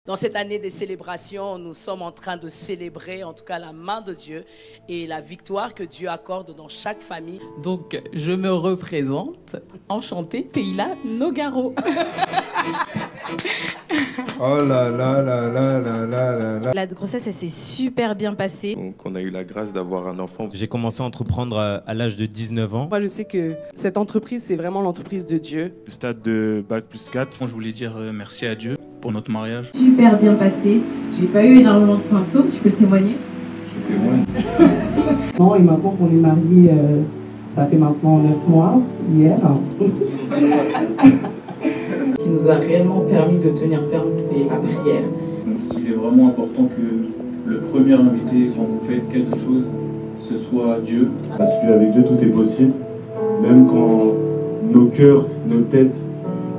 Dans cette année des célébrations, nous sommes en train de célébrer, en tout cas, la main de Dieu et la victoire que Dieu accorde dans chaque famille. Donc, je me représente, enchantée, Teila Nogaro. Oh là là là là là là là. La grossesse, elle s'est super bien passée. Donc, on a eu la grâce d'avoir un enfant. J'ai commencé à entreprendre à l'âge de 19 ans. Moi, je sais que cette entreprise, c'est vraiment l'entreprise de Dieu. Le stade de Bac+4. Moi, je voulais dire merci à Dieu pour notre mariage. Super bien passé. J'ai pas eu énormément de symptômes, tu peux le témoigner? Je témoigne. Non, et maintenant qu'on est mariés, ça fait maintenant 9 mois, hier. Ce qui nous a réellement permis de tenir ferme, c'est la prière. Donc, s'il est vraiment important que le premier invité, quand vous faites quelque chose, ce soit Dieu. Parce qu'avec Dieu, tout est possible, même quand nos cœurs, nos têtes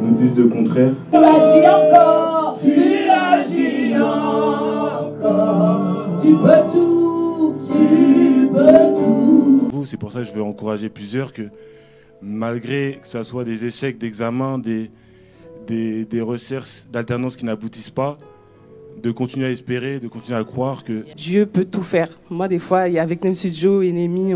nous disent le contraire. Tu agis encore, tu agis encore, tu peux tout, tu peux tout. C'est pour ça que je veux encourager plusieurs que malgré que ce soit des échecs d'examen, des recherches d'alternance qui n'aboutissent pas, de continuer à espérer, de continuer à croire que Dieu peut tout faire. Moi, des fois, avec Nem Studio et Némi,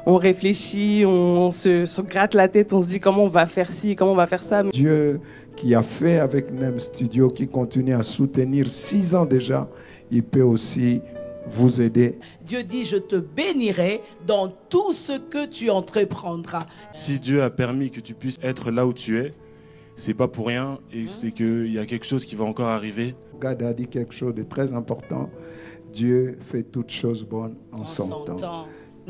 on réfléchit, on se gratte la tête, on se dit comment on va faire ci, comment on va faire ça. Dieu qui a fait avec Nem Studio, qui continue à soutenir 6 ans déjà, il peut aussi vous aider. Dieu dit, je te bénirai dans tout ce que tu entreprendras. si Dieu a permis que tu puisses être là où tu es, c'est pas pour rien et c'est qu'il y a quelque chose qui va encore arriver. God a dit quelque chose de très important. Dieu fait toutes choses bonnes en son temps.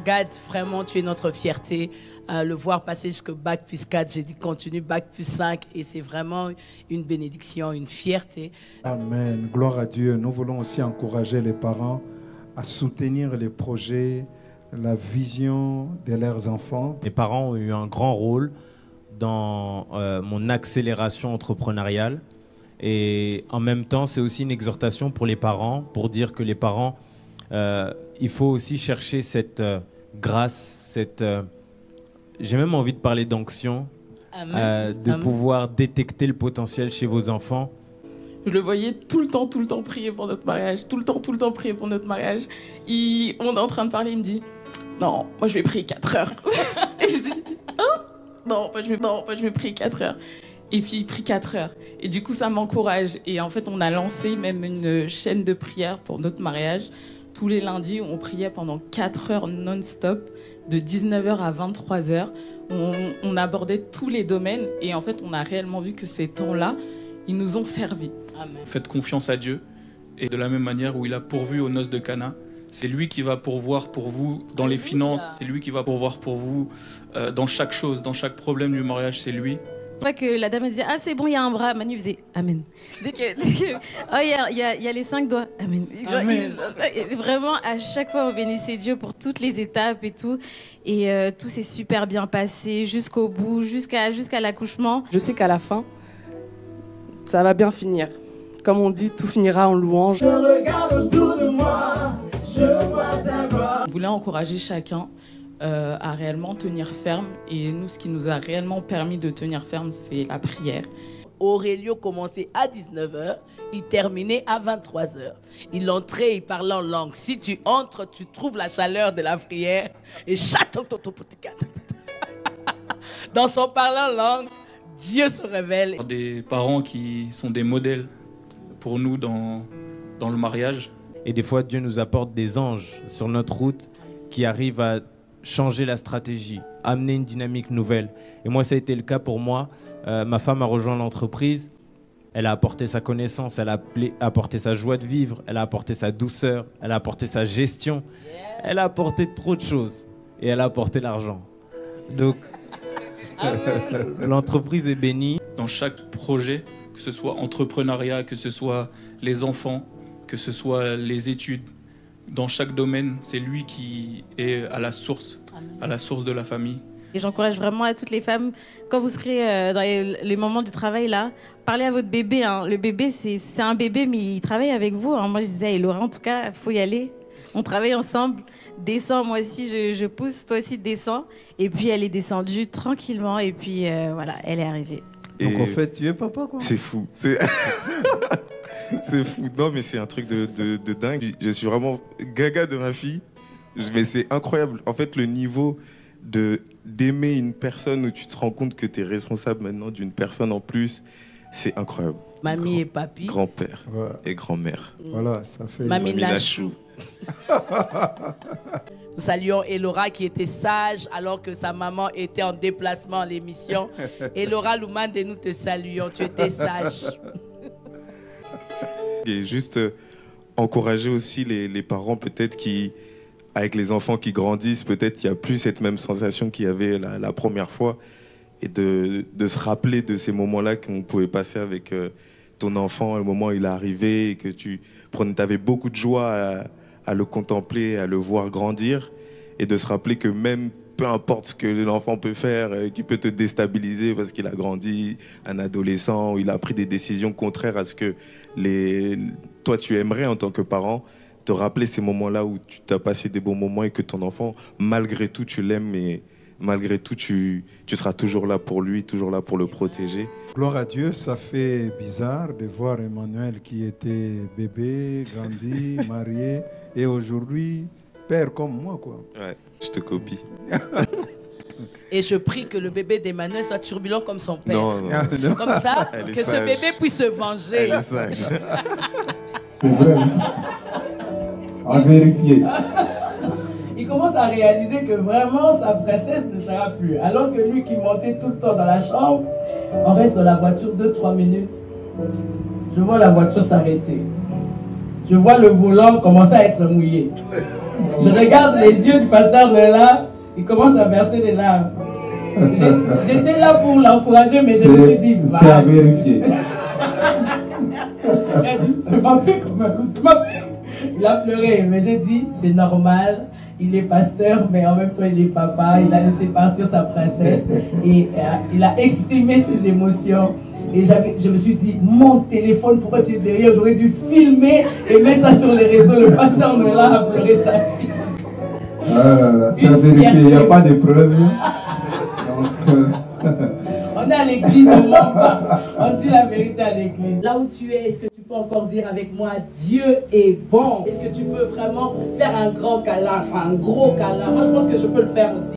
Gad, vraiment, tu es notre fierté. Le voir passer jusqu'au Bac+4, j'ai dit continue, Bac+5, et c'est vraiment une bénédiction, une fierté. Amen. Gloire à Dieu. Nous voulons aussi encourager les parents à soutenir les projets, la vision de leurs enfants. Mes parents ont eu un grand rôle dans mon accélération entrepreneuriale. Et en même temps, c'est aussi une exhortation pour les parents, pour dire que les parents, il faut aussi chercher cette grâce, cette... j'ai même envie de parler d'onction, de pouvoir détecter le potentiel chez vos enfants. Je le voyais tout le temps prier pour notre mariage, tout le temps prier pour notre mariage. On est en train de parler, il me dit « Non, moi je vais prier 4 heures. » Et je dis « Hein ? Non, moi je vais prier 4 heures. » Et puis il prie 4 heures. Et du coup, ça m'encourage. Et en fait, on a lancé même une chaîne de prière pour notre mariage. Tous les lundis, on priait pendant 4 heures non-stop, de 19h à 23h. On abordait tous les domaines. Et en fait, on a réellement vu que ces temps-là, ils nous ont servi. Amen. Faites confiance à Dieu. Et de la même manière où il a pourvu aux noces de Cana, c'est lui qui va pourvoir pour vous dans les finances. C'est lui qui va pourvoir pour vous dans chaque chose, dans chaque problème du mariage, c'est lui. Pas que la dame elle disait ah c'est bon il y a un bras, Manu faisait amen. Dès que oh il y a les 5 doigts, amen. Amen. Vraiment à chaque fois on bénissait Dieu pour toutes les étapes et tout tout s'est super bien passé jusqu'au bout, jusqu'à l'accouchement. Je sais qu'à la fin, ça va bien finir. Comme on dit, tout finira en louange. Je regarde autour de moi, je vois ta gloire. On voulait encourager chacun à réellement tenir ferme. Et nous, ce qui nous a réellement permis de tenir ferme, c'est la prière. Aurélio commençait à 19h, il terminait à 23h. Il entrait, il parlait en langue. Si tu entres, tu trouves la chaleur de la prière. Et dans son parlant en langue, Dieu se révèle. Des parents qui sont des modèles pour nous dans le mariage. Et des fois, Dieu nous apporte des anges sur notre route qui arrivent à changer la stratégie, amener une dynamique nouvelle. Et moi, ça a été le cas pour moi. Ma femme a rejoint l'entreprise. Elle a apporté sa connaissance, elle a apporté sa joie de vivre, elle a apporté sa douceur, elle a apporté sa gestion. Elle a apporté trop de choses. Et elle a apporté l'argent. Donc, l'entreprise est bénie. Dans chaque projet, que ce soit entrepreneuriat, que ce soit les enfants, que ce soit les études, dans chaque domaine, c'est lui qui est à la source de la famille. Et j'encourage vraiment à toutes les femmes, quand vous serez dans les moments du travail là, parlez à votre bébé. Hein. Le bébé, c'est un bébé, mais il travaille avec vous. Hein. Moi, je disais, Laura, en tout cas, il faut y aller. On travaille ensemble. Descends, moi aussi, je pousse, toi aussi, descends. Et puis, elle est descendue tranquillement. Et puis, voilà, elle est arrivée. Donc, en fait, tu es papa, quoi. C'est fou. C'est fou. Non, mais c'est un truc de dingue. Je suis vraiment gaga de ma fille. Mais c'est incroyable. En fait, le niveau d'aimer une personne où tu te rends compte que tu es responsable maintenant d'une personne en plus, c'est incroyable. Mamie et papy. Grand-père et grand-mère. Voilà, ça fait... Mamie Nachou. Nous saluons Elora qui était sage alors que sa maman était en déplacement à l'émission. Elora Loumande, nous te saluons, tu étais sage. Et juste encourager aussi les parents peut-être qui, avec les enfants qui grandissent, peut-être il n'y a plus cette même sensation qu'il y avait la première fois. Et de se rappeler de ces moments-là qu'on pouvait passer avec ton enfant, le moment où il est arrivé, et que tu avais beaucoup de joie à le contempler, à le voir grandir, et de se rappeler que même peu importe ce que l'enfant peut faire, qui peut te déstabiliser parce qu'il a grandi, un adolescent, où il a pris des décisions contraires à ce que toi tu aimerais en tant que parent, te rappeler ces moments-là où tu t'as passé des bons moments et que ton enfant, malgré tout, tu l'aimes, mais malgré tout, tu seras toujours là pour lui, toujours là pour le protéger. Gloire à Dieu, ça fait bizarre de voir Emmanuel qui était bébé, grandi, marié, et aujourd'hui, père comme moi, quoi. Ouais, je te copie. Et je prie que le bébé d'Emmanuel soit turbulent comme son père. Non, non. Comme ça, Elle est que sage. ce bébé puisse se venger. Elle est sage. C'est vrai. À vérifier. Il commence à réaliser que vraiment sa princesse ne sera plus. Alors que lui qui montait tout le temps dans la chambre, on reste dans la voiture 2-3 minutes. Je vois la voiture s'arrêter. Je vois le volant commencer à être mouillé. Je regarde les yeux du pasteur de là, il commence à verser des larmes. J'étais là pour l'encourager, mais je me suis dit, c'est à vérifier. C'est ma fille quand même, c'est ma fille. Il a pleuré, mais j'ai dit, c'est normal. Il est pasteur, mais en même temps, il est papa. Il a laissé partir sa princesse et il a exprimé ses émotions. Et je me suis dit, mon téléphone, pourquoi tu es derrière? J'aurais dû filmer et mettre ça sur les réseaux. Le pasteur Noëlla a pleuré sa fille. C'est à vérifier, il n'y a pas de preuves. On est à l'église, on ment pas. On dit la vérité à l'église. Là où tu es, est-ce que tu peux encore dire avec moi, Dieu est bon? Est-ce que tu peux vraiment faire un grand câlin, enfin un gros câlin? Moi, je pense que je peux le faire aussi.